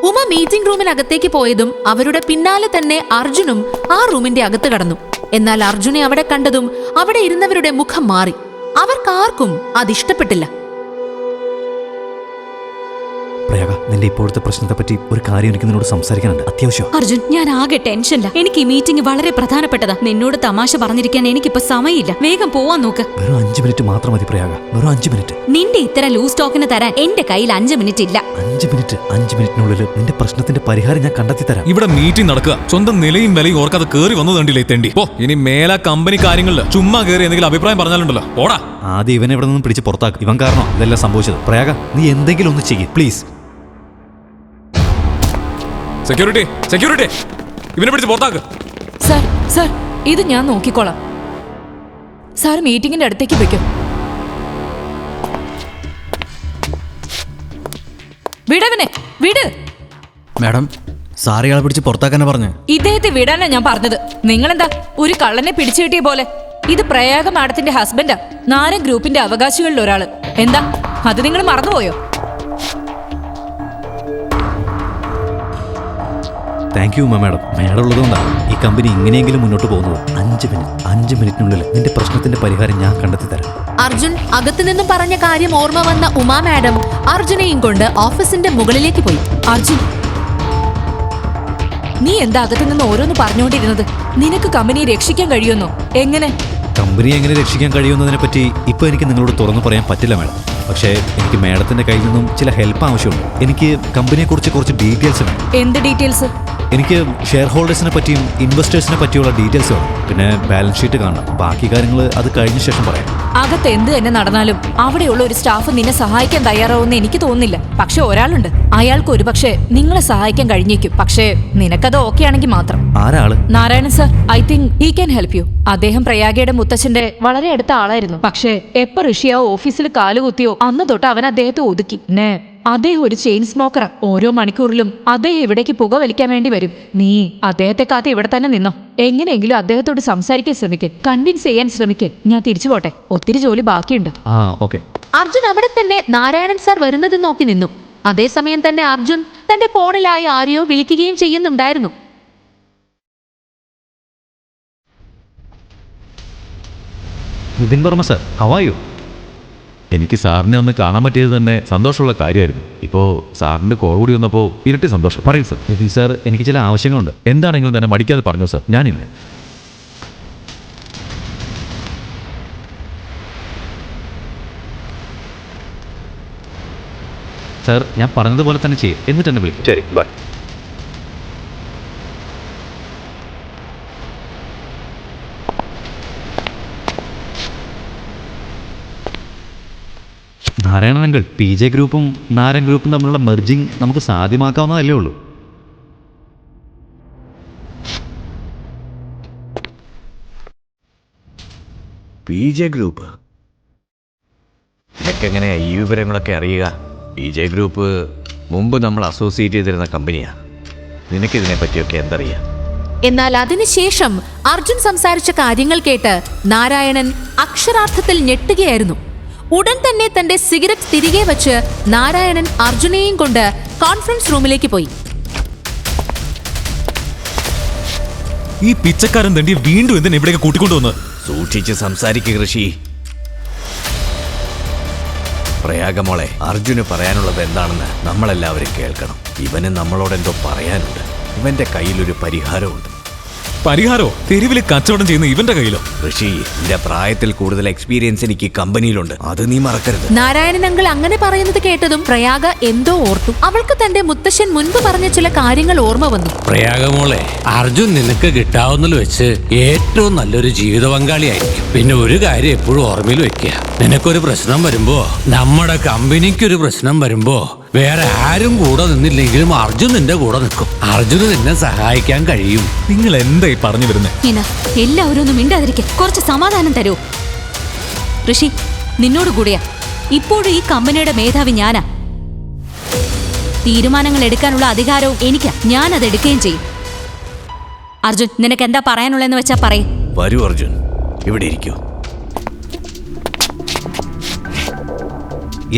ഉമ മീറ്റിംഗ് റൂമിനകത്തേക്ക് പോയതും അവരുടെ പിന്നാലെ തന്നെ അർജുനും ആ റൂമിന്റെ അകത്ത് കടന്നു. എന്നാൽ അർജുനെ അവിടെ കണ്ടതും അവിടെ ഇരുന്നവരുടെ മുഖം മാറി. അവർക്കാർക്കും അതിഷ്ടപ്പെട്ടില്ല. പ്രയാഗ, നിന്റെ ഇപ്പോഴത്തെ പ്രശ്നത്തെ പറ്റി ഒരു കാര്യം എനിക്ക് നിന്നോട് സംസാരിക്കാനുണ്ട്. അത്യാവശ്യം. അർജുൻ, ഞാൻ ആകെ ടെൻഷനില്ല. എനിക്ക് ഈ മീറ്റിംഗ് വളരെ പ്രധാനപ്പെട്ടതാ. നിന്നോട് തമാശ പറഞ്ഞിരിക്കാൻ എനിക്കിപ്പോ സമയമില്ല. വേഗം പോവാൻ നോക്ക്. വെറും 5 മിനിറ്റ് മാത്രം മതി പ്രയാഗ. വെറും 5 മിനിറ്റ്. നിന്റെ ഇത്തരം ലൂസ് ടോക്കിന് തരാൻ എന്റെ കയ്യിൽ 5 മിനിറ്റ് ഇല്ല. 5 മിനിറ്റിനുള്ളിൽ നിന്റെ പ്രശ്നത്തിന്റെ പരിഹാരം ഞാൻ കണ്ടെത്തി തരാം. ഇവിടെ മീറ്റിംഗ് നടക്കുക. സ്വന്തം നിലയും വിലയും ഓർക്കാതെ കേറി വന്നത് കണ്ടില്ലേ തെണ്ടി. ഓ, ഇനി മേല കമ്പനി കാര്യങ്ങളിൽ ചുമ്മാ കയറി എന്തെങ്കിലും അഭിപ്രായം പറഞ്ഞാലുണ്ടല്ലോ. ഓടാ. ആദ്യം ഇവനെ ഇവിടെ നിന്നും പിടിച്ച് പുറത്താക്കും. ഇവൻ കാരണം ഇതെല്ലാം സംഭവിച്ചത്. പ്രയാഗ, നീ എന്തെങ്കിലും ഒന്ന് ചെയ്യ് പ്ലീസ്. സെക്യൂരിറ്റി, ഇവനെ പിടിച്ച് പുറത്താക്ക്. സർ, ഇത് ഞാൻ നോക്കിക്കോളാം. സാർ മീറ്റിംഗിന്റെ അടുത്തേക്ക് വെക്കും. വിട്. മാഡം, സാർ ഇയാളെ പിടിച്ച് പുറത്താക്കാനാ പറഞ്ഞു. ഇദ്ദേഹത്തെ വിടാനാ ഞാൻ പറഞ്ഞത്. നിങ്ങളെന്താ ഒരു കള്ളനെ പിടിച്ചു കിട്ടിയ പോലെ? ഇത് പ്രയാഗ മാഡത്തിന്റെ ഹസ്ബൻഡാ, നാരങ് ഗ്രൂപ്പിന്റെ അവകാശികളിൽ ഒരാള്. എന്താ അത് നിങ്ങൾ മറന്നുപോയോ? Thank you madam. മാഡം ഉള്ളതുകൊണ്ടാണ് ഈ കമ്പനി ഇങ്ങനെയെങ്കിലും മുന്നോട്ട് പോകുന്നത്. 5 മിനിറ്റിനുള്ളിൽ നിന്റെ പ്രശ്നത്തിന്റെ പരിഹാരം ഞാൻ കണ്ടെത്തി തരാം. അർജുൻ അകത്തു നിന്നും പറഞ്ഞ കാര്യം ഓർമ്മ വന്ന ഉമാ മാഡം അർജുനെയും കൊണ്ട് ഓഫീസിന്റെ മുകളിലേക്ക് പോയി. അർജുൻ, നീ എന്താ അകത്തു നിന്ന് ഓരോന്ന് പറഞ്ഞുകൊണ്ടിരുന്നത്? നിനക്ക് കമ്പനിയെ രക്ഷിക്കാൻ കഴിയുമെന്നോ? എങ്ങനെ? കമ്പനിയെ എങ്ങനെ രക്ഷിക്കാൻ കഴിയുന്നതിനെ പറ്റി ഇപ്പൊ എനിക്ക് നിങ്ങളോട് തുറന്നു പറയാൻ പറ്റില്ല മാഡം. പക്ഷേ എനിക്ക് മാഡത്തിന്റെ കയ്യിൽ നിന്നും ചില ഹെൽപ്പ് ആവശ്യമുണ്ട്. എനിക്ക് കമ്പനിയെ കുറിച്ച് കുറച്ച് ഡീറ്റെയിൽസ് വേണം. എന്ത് ഡീറ്റെയിൽസ്? എനിക്ക് ഷെയർ ഹോൾഡേഴ്സിനെ പറ്റിയും ഇൻവെസ്റ്റേഴ്സിനെ പറ്റിയുള്ള ഡീറ്റെയിൽസ് വേണം. പിന്നെ ബാലൻസ് ഷീറ്റ് കാണണം. ബാക്കി കാര്യങ്ങൾ അത് കഴിഞ്ഞ ശേഷം പറയാം. അകത്ത് എന്ത് തന്നെ നടന്നാലും അവിടെയുള്ള ഒരു സ്റ്റാഫ് നിന്നെ സഹായിക്കാൻ തയ്യാറാവുമെന്ന് എനിക്ക് തോന്നുന്നില്ല. പക്ഷെ ഒരാളുണ്ട്, അയാൾക്ക് ഒരുപക്ഷെ നിങ്ങളെ സഹായിക്കാൻ കഴിഞ്ഞേക്കും. പക്ഷേ നിനക്കത് ഓക്കെ ആണെങ്കിൽ മാത്രം. ആരാള്? Narayanan sir. I think he can help you. അദ്ദേഹം പ്രയാഗയുടെ മുത്തച്ഛന്റെ വളരെ അടുത്ത ആളായിരുന്നു. പക്ഷേ എപ്പോ ഋഷിയാവോ ഓഫീസിൽ കാലുകുത്തിയോ അന്ന് തൊട്ട് അവൻ അദ്ദേഹത്തെ ഒതുക്കി. അദ്ദേഹം ഒരു ചെയിൻ സ്മോക്കറാ. ഓരോ മണിക്കൂറിലും അദ്ദേഹം ഇവിടേക്ക് പുക വലിക്കാൻ വേണ്ടി വരും. നീ അദ്ദേഹത്തെ കാത്ത് ഇവിടെ തന്നെ നിന്നോ. എങ്ങനെയെങ്കിലും അദ്ദേഹത്തോട് സംസാരിക്കാൻ ശ്രമിക്കൻ, കൺവിൻസ് ചെയ്യാൻ ശ്രമിക്കൻ. ഞാൻ തിരിച്ചു പോട്ടെ, ഒത്തിരി ജോലി ബാക്കിയുണ്ട്. ഓക്കെ. അർജുൻ അവിടെ തന്നെ നാരായണൻ സാർ വരുന്നത് നോക്കി നിന്നു. അതേസമയം തന്നെ അർജുൻ തന്റെ ഫോണിലായി ആരെയോ വിളിക്കുകയും ചെയ്യുന്നുണ്ടായിരുന്നു. Vipin Varma sir, how are you? എനിക്ക് സാറിനെ ഒന്ന് കാണാൻ പറ്റിയത് തന്നെ സന്തോഷമുള്ള കാര്യമായിരുന്നു. ഇപ്പോൾ സാറിൻ്റെ കോൾ കൂടി വന്നപ്പോൾ ഇരട്ടി സന്തോഷം. പറയൂ സർ. വിപിൻ സാർ, എനിക്ക് ചില ആവശ്യങ്ങളുണ്ട്. എന്താണെങ്കിലും തന്നെ മടിക്കാതെ പറഞ്ഞു സർ, ഞാനില്ല. സാർ, ഞാൻ പറഞ്ഞതുപോലെ തന്നെ ചെയ്യും. എന്നിട്ട് എന്നെ വിളിക്കും. ശരി, ബൈ. നാരായണനങ്കിൾ, PJ ഗ്രൂപ്പും നാരായൺ ഗ്രൂപ്പും തമ്മിലുള്ള മെർജിങ് നമുക്ക് സാധ്യമാക്കാവുന്നതല്ലേ ഉള്ളൂ. PJ ഗ്രൂപ്പ് നിനക്കെങ്ങനെയാ ഈ വിവരങ്ങളൊക്കെ അറിയുക? PJ ഗ്രൂപ്പ് മുമ്പ് നമ്മൾ അസോസിയേറ്റ് ചെയ്തിരുന്ന കമ്പനിയാ. നിനക്കിതിനെ പറ്റിയൊക്കെ എന്തറിയാം? എന്നാൽ അതിനുശേഷം അർജുൻ സംസാരിച്ച കാര്യങ്ങൾ കേട്ട് നാരായണൻ അക്ഷരാർത്ഥത്തിൽ ഞെട്ടുകയായിരുന്നു. ഉടൻ തന്നെ തന്റെ സിഗരറ്റ് തിരികെ വെച്ച് നാരായണൻ അർജുനെയും കൊണ്ട് കോൺഫറൻസ് റൂമിലേക്ക് പോയി. ഈ പിച്ചക്കാരൻ തണ്ടി വീണ്ടും എന്തിനാ ഇവിടേക്ക് കൂട്ടിക്കൊണ്ടുവന്ന്? സൂക്ഷിച്ച് സംസാരിക്കുക ഋഷി. പ്രയാഗമോളെ, അർജുന് പറയാനുള്ളത് എന്താണെന്ന് നമ്മളെല്ലാവരും കേൾക്കണം. ഇവന് നമ്മളോടെന്തോ പറയാനുണ്ട്. ഇവന്റെ കയ്യിലൊരു പരിഹാരമുണ്ട്. പരിഹാരോ? തെരുവിൽ കച്ചവടം ചെയ്യുന്ന ഇവന്റെ കയ്യിലോ? ഋഷി, നിന്റെ പ്രായത്തിൽ കൂടുതൽ എക്സ്പീരിയൻസ് എനിക്ക് കമ്പനിയിലുണ്ട്, അത് നീ മറക്കരുത്. നാരായണൻ അങ്കിൾ അങ്ങനെ പറയുന്നത് കേട്ടതും പ്രയാഗ എന്തോ ഓർത്തു. അവൾക്ക് തന്റെ മുത്തശ്ശൻ മുൻപ് പറഞ്ഞ ചില കാര്യങ്ങൾ ഓർമ്മ വന്നു. പ്രയാഗമോളെ, അർജുൻ നിനക്ക് കിട്ടാവുന്നതിൽ വെച്ച് ഏറ്റവും നല്ലൊരു ജീവിത പങ്കാളിയായിരിക്കും. പിന്നെ ഒരു കാര്യം എപ്പോഴും ഓർമ്മയിൽ വെക്കുക, നിനക്കൊരു പ്രശ്നം വരുമ്പോ, നമ്മുടെ കമ്പനിക്കൊരു പ്രശ്നം വരുമ്പോ വേറെ ആരും കൂടെ നിന്നില്ലെങ്കിലും അർജുൻ നിന്റെ കൂടെ നിൽക്കും. അർജുന് നിന്നെ സഹായിക്കാൻ കഴിയും. നിങ്ങൾ എന്തായി പറഞ്ഞു വരുന്നേ? എല്ലാവരും ഒന്നും മിണ്ടാതിരിക്കെ, കുറച്ച് സമാധാനം തരൂ. ഋഷി, നിന്നോട് കൂടിയാ. ഇപ്പോഴും ഈ കമ്പനിയുടെ മേധാവി ഞാനാ. തീരുമാനങ്ങൾ എടുക്കാനുള്ള അധികാരവും എനിക്കാ. ഞാൻ അത് എടുക്കുകയും ചെയ്യും. അർജുൻ, നിനക്ക് എന്താ പറയാനുള്ളതെന്ന് വെച്ചാ പറയും. വരൂ അർജുൻ, ഇവിടെ ഇരിക്കൂ.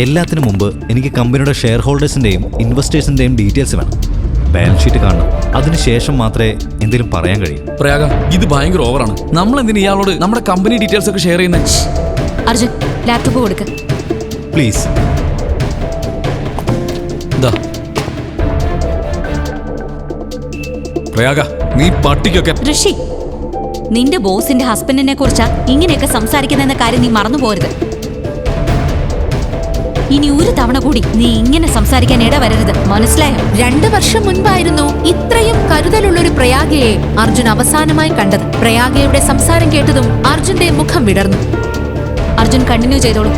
എല്ലാത്തിനും മുമ്പ് എനിക്ക് കമ്പനിയുടെ ഷെയർ ഹോൾഡേഴ്സിൻ്റെയും ഇൻവെസ്റ്റേഴ്സിൻ്റെയും ഡീറ്റെയിൽസ് വേണം. ബാലൻസ് ഷീറ്റ് കാണണം. അതിനുശേഷം മാത്രമേ എന്തെങ്കിലും പറയാൻ കഴിയും. പ്രയാഗ, ഇത് ഭയങ്കര ഓവറാണ്. നമ്മൾ എന്തിനാ ഇയാളോട് നമ്മുടെ കമ്പനി ഡീറ്റെയിൽസ് ഒക്കെ ഷെയർ ചെയ്യുന്നത്? അർജുൻ, ലാപ്ടോപ്പ് കൊടുക്ക പ്ലീസ്. പ്രയാഗ, നീ പട്ടിക്കൊക്കെ. ഋഷി, നിന്റെ ബോസിന്റെ ഹസ്ബൻഡിനെ കുറിച്ചാ ഇങ്ങനെയൊക്കെ സംസാരിക്കുന്ന കാര്യം നീ മറന്നു പോരുത്. ഇനി ഒരു തവണ കൂടി നീ ഇങ്ങനെ സംസാരിക്കാൻ ഇടവരരുത്, മനസ്സിലായോ? 2 വർഷം മുൻപായിരുന്നു ഇത്രയും കരുതലുള്ളൊരു പ്രയാഗയെ അർജുൻ അവസാനമായി കണ്ടത്. പ്രയാഗയുടെ സംസാരം കേട്ടതും അർജുന്റെ മുഖം വിടർന്നു. അർജുൻ, കണ്ടിന്യൂ ചെയ്തോളൂ.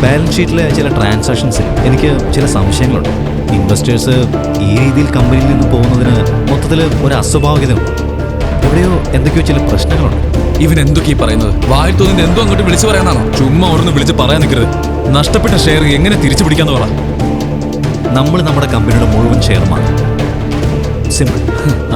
ബാലൻസ് ഷീറ്റിലെ ചില ട്രാൻസാക്ഷൻസിൽ എനിക്ക് ചില സംശയങ്ങളുണ്ട്. ഇൻവെസ്റ്റേഴ്സ് ഈ രീതിയിൽ കമ്പനിയിൽ നിന്ന് പോകുന്നതിന് മൊത്തത്തിൽ ഒരു അസ്വാഭാവികതയുണ്ട്. എവിടെയോ എന്തൊക്കെയോ ചില പ്രശ്നങ്ങളുണ്ട്. ഇവൻ എന്തൊക്കെയാ പറയുന്നത്? വായിൽ തോന്നുന്നത് എന്തോ അങ്ങോട്ട് വിളിച്ചു പറയാനാണോ? ചുമ്മാ ഓർന്ന് വിളിച്ച് പറയാൻ നിൽക്കരുത്. നഷ്ടപ്പെട്ട ഷെയർ എങ്ങനെ തിരിച്ചു പിടിക്കാന്ന് പറ. നമ്മൾ നമ്മുടെ കമ്പനിയുടെ മുഴുവൻ ഷെയറുമാണ്. സിമ്പിൾ.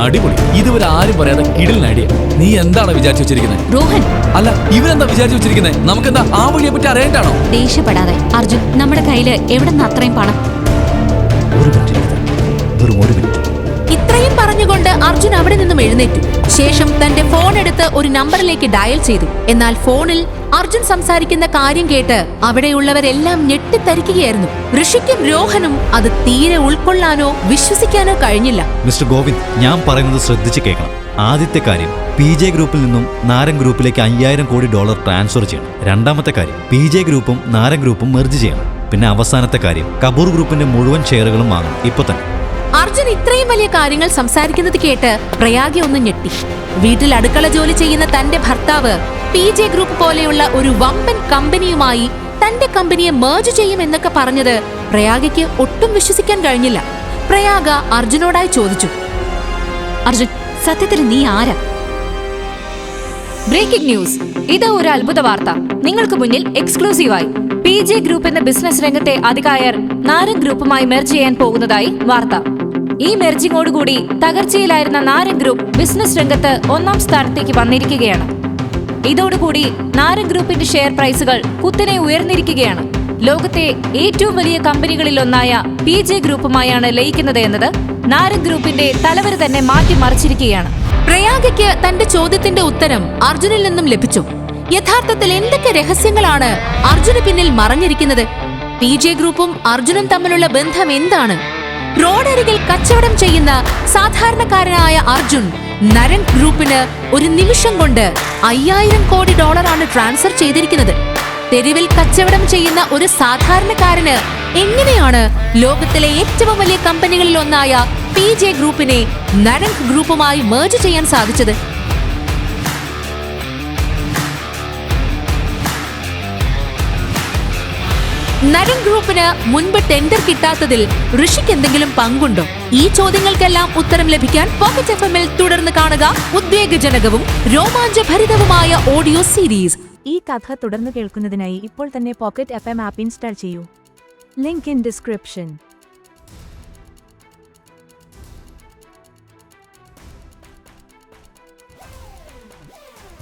അടിപൊളി. ഇതുവരെ ആരും പറയാതെ കിടിലൻ ഐഡിയ. നീ എന്താണ് വിചാരിച്ചു വെച്ചിരിക്കുന്നത്? രോഹൻ, അല്ല, ഇവരെന്താ വിചാരിച്ചു വെച്ചിരിക്കുന്നത്? നമുക്കെന്താ ആ വഴിയെ പറ്റി അറിയാനാണോ? ദേഷ്യപ്പെടാതെ അർജുൻ. നമ്മുടെ കയ്യില് എവിടെ നിന്ന് അത്രയും പണം? ഒരു മിനിറ്റ്, വെറും 1 മിനിറ്റ്. ഇത്രയും പറഞ്ഞുകൊണ്ട് അർജുൻ അവിടെ നിന്നും എഴുന്നേറ്റു. ശേഷം തന്റെ ഫോൺ എടുത്ത് ഒരു നമ്പറിലേക്ക് ഡയൽ ചെയ്തു. എന്നാൽ ഫോണിൽ അർജുൻ സംസാരിക്കുന്ന കാര്യം കേട്ട് അവിടെയുള്ളവരെല്ലാം ഞെട്ടിത്തരിക്കുകയായിരുന്നു. ഋഷിക്കും രോഹനും അത് തീരെ ഉൾക്കൊള്ളാനോ വിശ്വസിക്കാനോ കഴിഞ്ഞില്ല. മിസ്റ്റർ ഗോവിന്ദ്, ഞാൻ പറയുന്നത് ശ്രദ്ധിച്ച് കേൾക്കണം. ആദ്യത്തെ കാര്യം, PJ ഗ്രൂപ്പിൽ നിന്നും നാരൻ ഗ്രൂപ്പിലേക്ക് $5000 കോടി ട്രാൻസ്ഫർ ചെയ്യണം. രണ്ടാമത്തെ കാര്യം, PJ ഗ്രൂപ്പും നാരൻ ഗ്രൂപ്പും മെർജ് ചെയ്യണം. പിന്നെ അവസാനത്തെ കാര്യം, കപൂർ ഗ്രൂപ്പിന്റെ മുഴുവൻ ഷെയറുകളും വാങ്ങും ഇപ്പൊ തന്നെ. അർജുൻ ഇത്രയും വലിയ കാര്യങ്ങൾ സംസാരിക്കുന്നത് കേട്ട് പ്രയാഗ ഒന്ന് ഞെട്ടി. വീട്ടിൽ അടുക്കള ജോലി ചെയ്യുന്ന തന്റെ ഭർത്താവ് PJ ഗ്രൂപ്പ് പോലെയുള്ള ഒരു വമ്പൻ കമ്പനിയുമായി തന്റെ കമ്പനിയെ മെർജ് ചെയ്യുമെന്നൊക്കെ പറഞ്ഞത് പ്രയാഗയ്ക്ക് ഒട്ടും വിശ്വസിക്കാൻ കഴിഞ്ഞില്ല. പ്രയാഗ അർജുനോടായി ചോദിച്ചു, അർജുൻ, സത്യത്തിൽ നീ ആരാ? Breaking news. ഇത് ഒരു അത്ഭുത വാർത്ത. നിങ്ങൾക്ക് മുന്നിൽ എക്സ്ക്ലൂസീവായി PJ ഗ്രൂപ്പ് എന്ന ബിസിനസ് രംഗത്തെ അതികായർ നാരംഗ് ഗ്രൂപ്പുമായി മെർജ് ചെയ്യാൻ പോകുന്നതായി വാർത്ത. ഈ മെർജിങ്ങോടുകൂടി തകർച്ചയിലായിരുന്ന നാരംഗ് ഗ്രൂപ്പ് ബിസിനസ് രംഗത്ത് 1ാം സ്ഥാനത്തേക്ക് വന്നിരിക്കുകയാണ്. ഇതോടുകൂടി നാരംഗ് ഗ്രൂപ്പിന്റെ ഷെയർ പ്രൈസുകൾ കുത്തനെ ഉയർന്നിരിക്കുകയാണ്. ലോകത്തെ ഏറ്റവും വലിയ കമ്പനികളിലൊന്നായ PJ ഗ്രൂപ്പുമായാണ് ലയിക്കുന്നത് എന്നത് നാരംഗ് ഗ്രൂപ്പിന്റെ തലവര തന്നെ മാറ്റിമറിച്ചിരിക്കുകയാണ്. പ്രയാഗയ്ക്ക് തന്റെ ചോദ്യത്തിന്റെ ഉത്തരം അർജുനിൽ നിന്നും ലഭിച്ചു. യഥാർത്ഥത്തിൽ എന്തൊക്കെ രഹസ്യങ്ങളാണ് അർജുന് പിന്നിൽ മറഞ്ഞിരിക്കുന്നത്? PJ ഗ്രൂപ്പും അർജുനും തമ്മിലുള്ള ബന്ധം എന്താണ്? റോഡരികിൽ കച്ചവടം ചെയ്യുന്ന സാധാരണക്കാരനായ അർജുൻ നരംഗ് ഗ്രൂപ്പിന് ഒരു നിമിഷം കൊണ്ട് $5000 കോടി ട്രാൻസ്ഫർ ചെയ്തിരിക്കുന്നത്. തെരുവിൽ കച്ചവടം ചെയ്യുന്ന ഒരു സാധാരണക്കാരന് എങ്ങനെയാണ് ലോകത്തിലെ ഏറ്റവും വലിയ കമ്പനികളിൽ ഒന്നായ PJ ഗ്രൂപ്പിനെ നരംഗ് ഗ്രൂപ്പുമായി മെർജ് ചെയ്യാൻ സാധിച്ചത്? നരംഗ് ഗ്രൂപ്പിന് മുൻപ് ടെൻഡർ കിട്ടാത്തതിൽ ഋഷിക്ക് എന്തെങ്കിലും പങ്കുണ്ടോ? ഈ ചോദ്യങ്ങൾക്കെല്ലാം ഉത്തരം ലഭിക്കാൻ പോക്കറ്റ് FM-ൽ തുടർന്ന് കാണുക ഉദ്വേഗജനകവും രോമാഞ്ചഭരിതവുമായ ഓഡിയോ സീരീസ്. ഈ കഥ തുടർന്ന് കേൾക്കുന്നതിനായി ഇപ്പോൾ തന്നെ പോക്കറ്റ് FM ആപ്പ് ഇൻസ്റ്റാൾ ചെയ്യൂ. Link in description.